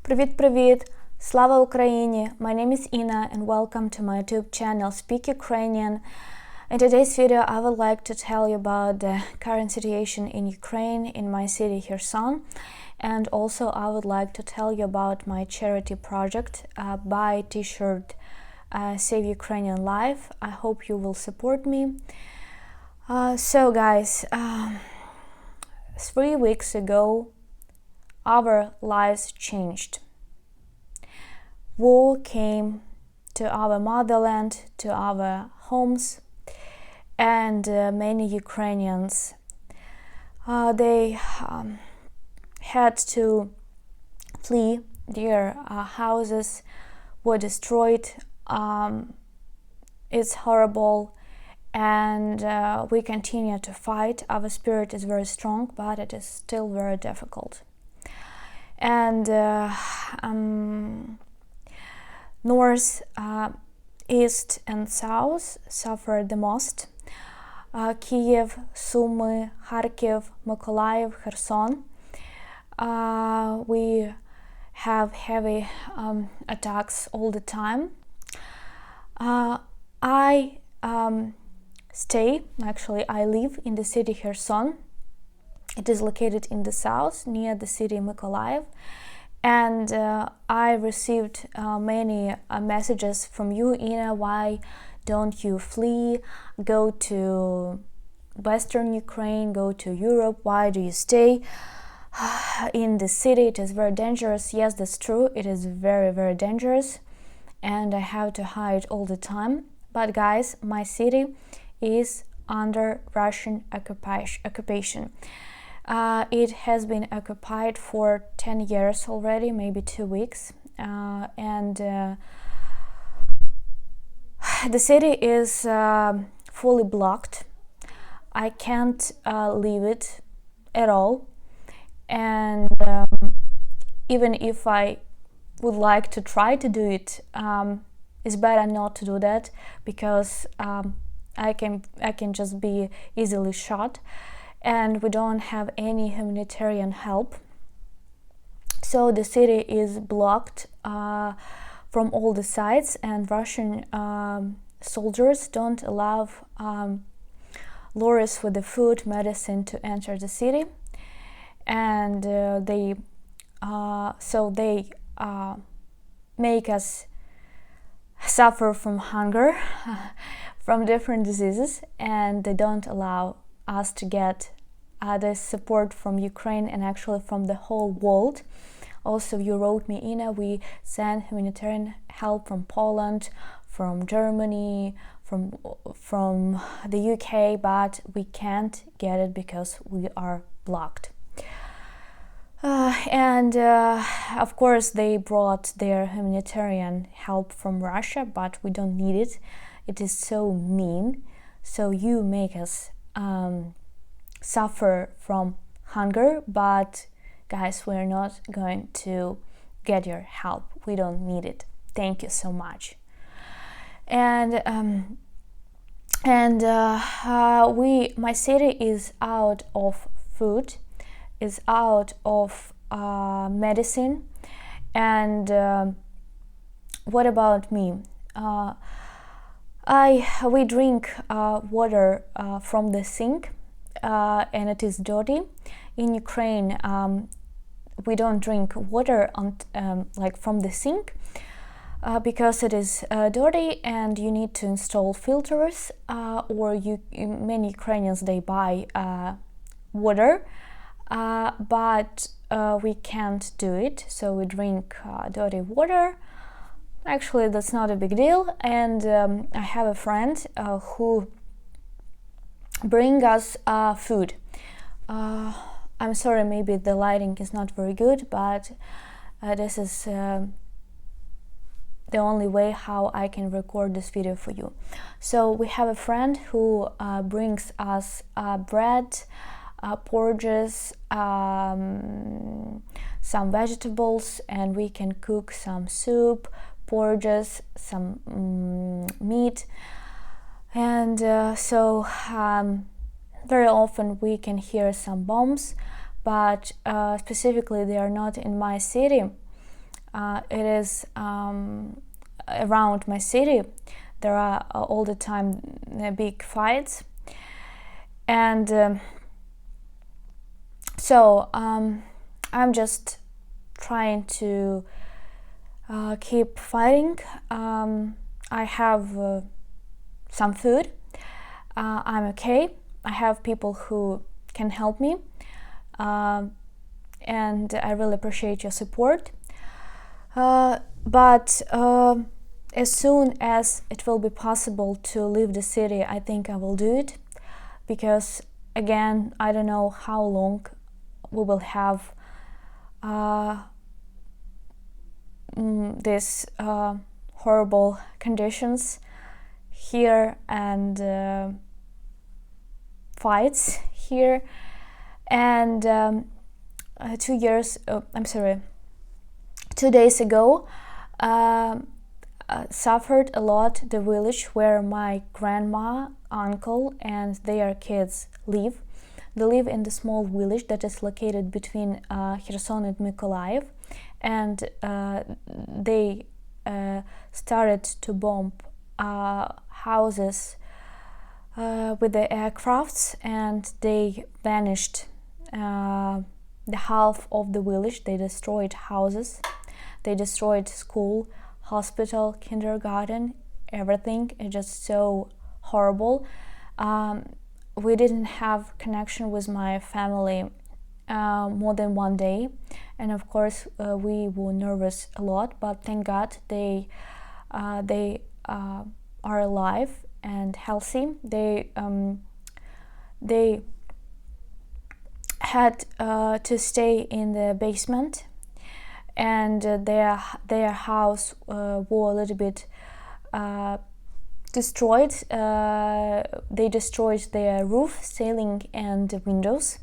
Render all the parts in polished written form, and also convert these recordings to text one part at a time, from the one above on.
Привіт! Слава Україні! My name is Ina and welcome to my YouTube channel Speak Ukrainian. In today's video I would like to tell you about the current situation in Ukraine, in my city Kherson, and also I would like to tell you about my charity project, buy t-shirt Save Ukrainian Life. I hope you will support me. So guys, 3 weeks ago our lives changed. War came to our motherland, to our homes, and many Ukrainians they had to flee. Their houses were destroyed. It's horrible, and we continue to fight. Our spirit is very strong, but it is still very difficult. And North, East and South suffer the most. Kyiv, Sumy, Kharkiv, Mykolaiv, Kherson. We have heavy attacks all the time. I live in the city Kherson. It is located in the south, near the city Mykolaiv. And I received many messages from you, Ina, why don't you flee, go to Western Ukraine, go to Europe, why do you stay in the city? It is very dangerous. Yes, that's true, it is very, very dangerous, and I have to hide all the time. But guys, my city is under Russian occupation. It has been occupied for 10 years already, maybe 2 weeks, and the city is fully blocked. I can't leave it at all, and even if I would like to try to do it, it's better not to do that, because I can just be easily shot, and we don't have any humanitarian help. So the city is blocked from all the sides, and Russian soldiers don't allow lorries with the food, medicine to enter the city, and they make us suffer from hunger, from different diseases, and they don't allow us to get the support from Ukraine and actually from the whole world. Also, you wrote me, Ina, we send humanitarian help from Poland, from Germany, from the UK, but we can't get it because we are blocked. Of course, they brought their humanitarian help from Russia, but we don't need it. It is so mean. So you make us suffer from hunger, but guys, we're not going to get your help. We don't need it. Thank you so much. My city is out of food, is out of medicine, and what about me? We drink water from the sink, and it is dirty. In Ukraine, we don't drink water like from the sink, because it is dirty, and you need to install filters, or many Ukrainians, they buy water, but we can't do it, so we drink dirty water. Actually, that's not a big deal, and I have a friend who bring us food. I'm sorry, maybe the lighting is not very good, but this is the only way how I can record this video for you. So we have a friend who brings us bread, porridges, some vegetables, and we can cook some soup, porridges, some meat, and very often we can hear some bombs, but specifically they are not in my city. It is around my city. There are all the time big fights, and so I'm just trying to keep fighting. I have some food. I'm okay. I have people who can help me, and I really appreciate your support. But as soon as it will be possible to leave the city, I think I will do it, because again, I don't know how long we will have these horrible conditions here, and fights here. And 2 days ago, suffered a lot the village where my grandma, uncle, and their kids live. They live in the small village that is located between Kherson and Mykolaiv, and they started to bomb houses with the aircrafts, and they vanished the half of the village. They destroyed houses, they destroyed school, hospital, kindergarten, everything. It's just so horrible. We didn't have connection with my family more than 1 day, and of course we were nervous a lot, but thank God they are alive and healthy. They had to stay in the basement, and their house were a little bit destroyed. They destroyed their roof, ceiling, and windows.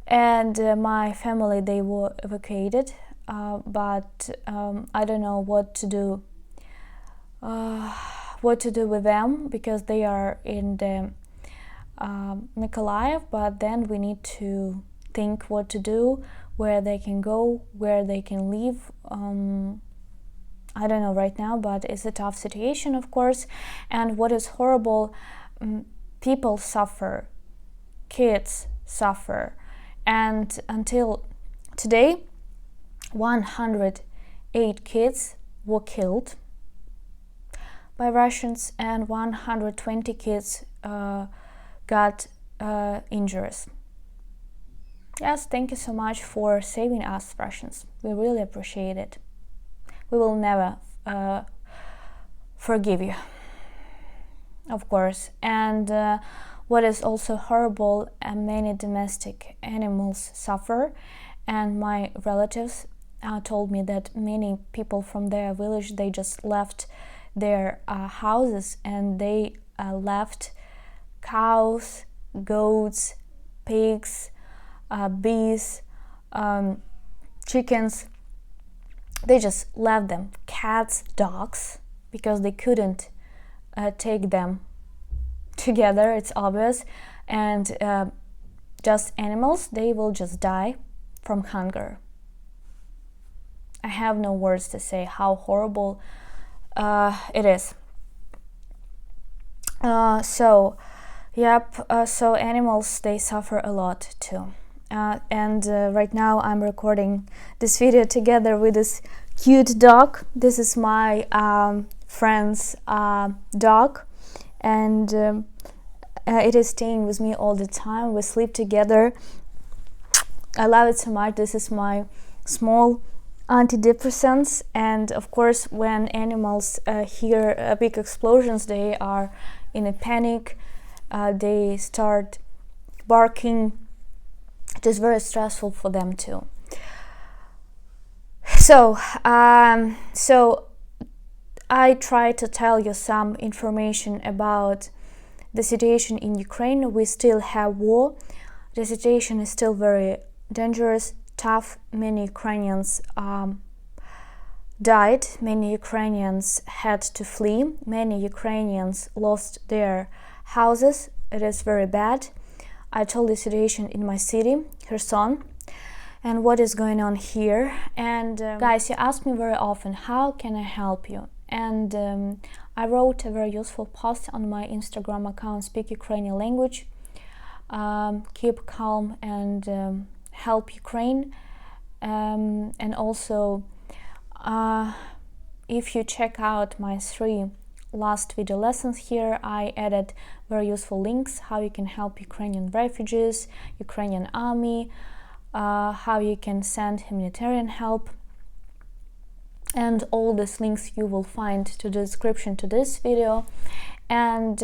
And my family, they were evacuated, but I don't know what to do. What to do with them, because they are in the Mykolaiv, but then we need to think what to do, where they can go, where they can live. I don't know right now, but it's a tough situation, of course. And what is horrible, people suffer, kids suffer, and until today 108 kids were killed by Russians, and 120 kids got injuries. Yes, thank you so much for saving us, Russians. We really appreciate it. We will never forgive you, of course. And what is also horrible, many domestic animals suffer, and my relatives told me that many people from their village, they just left their houses, and they left cows, goats, pigs, bees, chickens. They just left them, cats, dogs, because they couldn't take them together, it's obvious. And just animals, they will just die from hunger. I have no words to say how horrible it is. So animals, they suffer a lot too. And right now I'm recording this video together with this cute dog. This is my friend's dog, and it is staying with me all the time. We sleep together. I love it so much. This is my small antidepressants, and of course when animals hear big explosions, they are in a panic. They start barking. It is very stressful for them too. So I try to tell you some information about the situation in Ukraine. We still have war. The situation is still very dangerous, tough. Many Ukrainians died. Many Ukrainians had to flee. Many Ukrainians lost their houses. It is very bad. I told the situation in my city, Kherson, and what is going on here. And guys, you ask me very often, how can I help you? And I wrote a very useful post on my Instagram account, Speak Ukrainian Language. Keep calm and help Ukraine. And also, if you check out my 3 last video lessons here, I added very useful links how you can help Ukrainian refugees, Ukrainian army, how you can send humanitarian help, and all these links you will find to the description to this video. And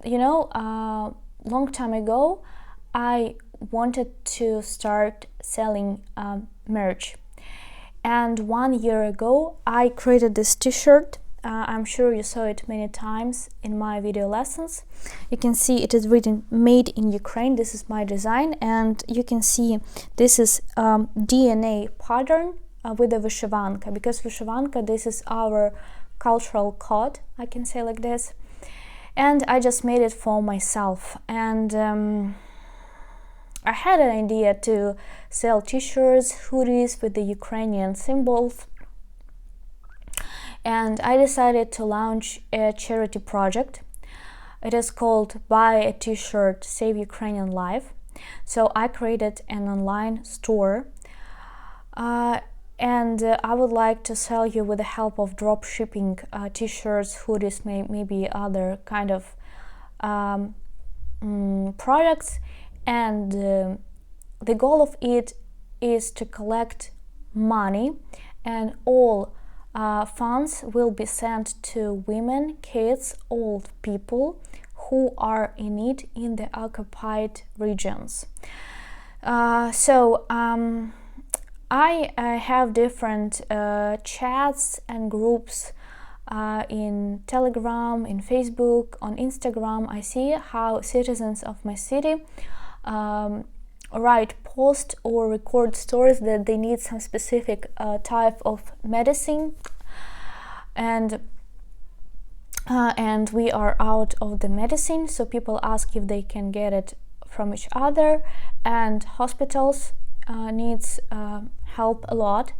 you know, long time ago I wanted to start selling merch, and 1 year ago I created this t-shirt. I'm sure you saw it many times in my video lessons. You can see it is written "Made in Ukraine." This is my design, and you can see this is DNA pattern with the vyshivanka, because vyshivanka, this is our cultural code, I can say like this. And I just made it for myself, and I had an idea to sell t-shirts, hoodies with the Ukrainian symbols. And I decided to launch a charity project. It is called Buy a T-shirt, Save Ukrainian Life. So I created an online store, and I would like to sell you with the help of drop shipping t-shirts, hoodies, maybe other kind of products. And the goal of it is to collect money, and all funds will be sent to women, kids, old people who are in need in the occupied regions. So I have different chats and groups in Telegram, in Facebook, on Instagram. I see how citizens of my city write posts or record stories that they need some specific type of medicine, and we are out of the medicine, so people ask if they can get it from each other, and hospitals needs help a lot.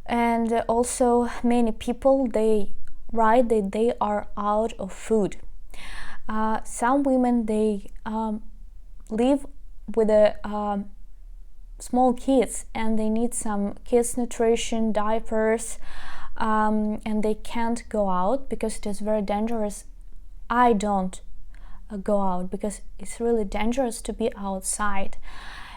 And also many people, they write that they are out of food. Some women, they live with small kids, and they need some kids nutrition, diapers, and they can't go out because it is very dangerous. I don't go out because it's really dangerous to be outside.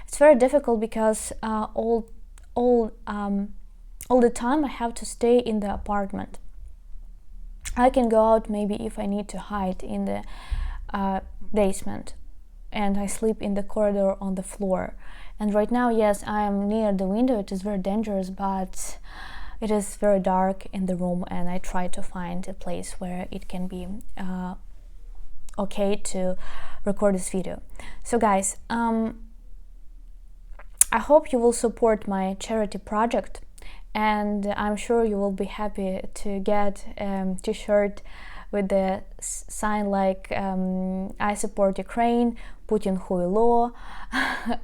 It's very difficult because all the time I have to stay in the apartment. I can go out maybe if I need to hide in the basement, and I sleep in the corridor on the floor. And right now, yes, I am near the window. It is very dangerous, but it is very dark in the room, and I try to find a place where it can be okay to record this video. So guys, I hope you will support my charity project, and I'm sure you will be happy to get a t-shirt with the sign like I support Ukraine, Putin huilo,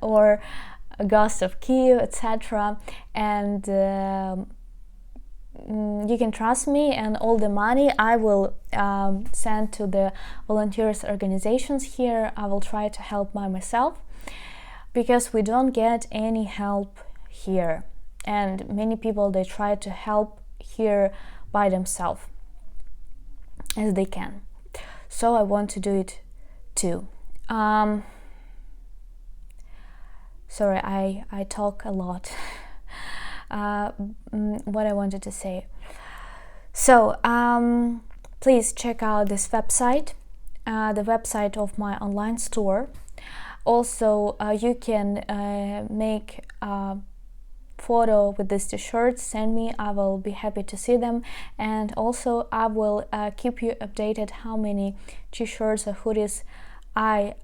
or Ghost of Kiev, etc. And you can trust me, and all the money I will send to the volunteers organizations here. I will try to help by myself, because we don't get any help here, and many people, they try to help here by themselves as they can. So I want to do it too. Sorry, I talk a lot. What I wanted to say. So please check out this website, the website of my online store. Also, you can make a photo with this t-shirt, send me, I will be happy to see them. And also I will keep you updated how many t-shirts or hoodies I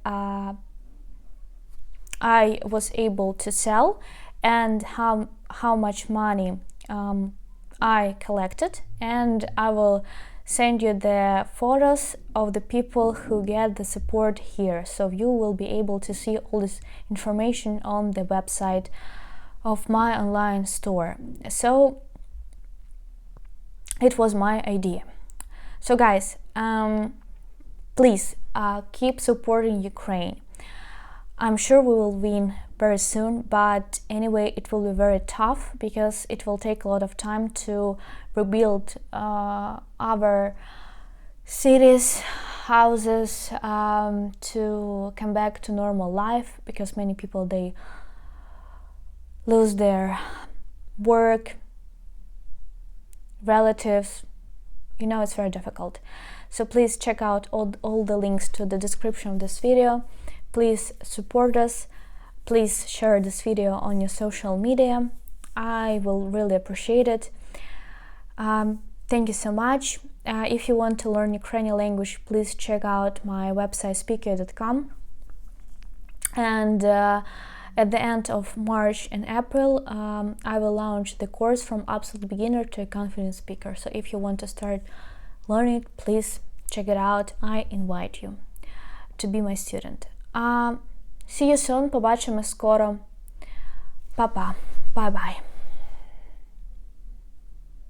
was able to sell, and how much money I collected, and I will send you the photos of the people who get the support here, so you will be able to see all this information on the website of my online store. So it was my idea. So guys, please keep supporting Ukraine. I'm sure we will win very soon, but anyway, it will be very tough because it will take a lot of time to rebuild our cities, houses, to come back to normal life, because many people, they lose their work, relatives, it's very difficult. So please check out all the links to the description of this video. Please support us. Please share this video on your social media. I will really appreciate it. Thank you so much. If you want to learn Ukrainian language, please check out my website speaker.com. And at the end of March and April, I will launch the course from absolute beginner to a confident speaker. So if you want to start learning, please check it out. I invite you to be my student. See you soon. Побачимось скоро. Па-па. Bye-bye.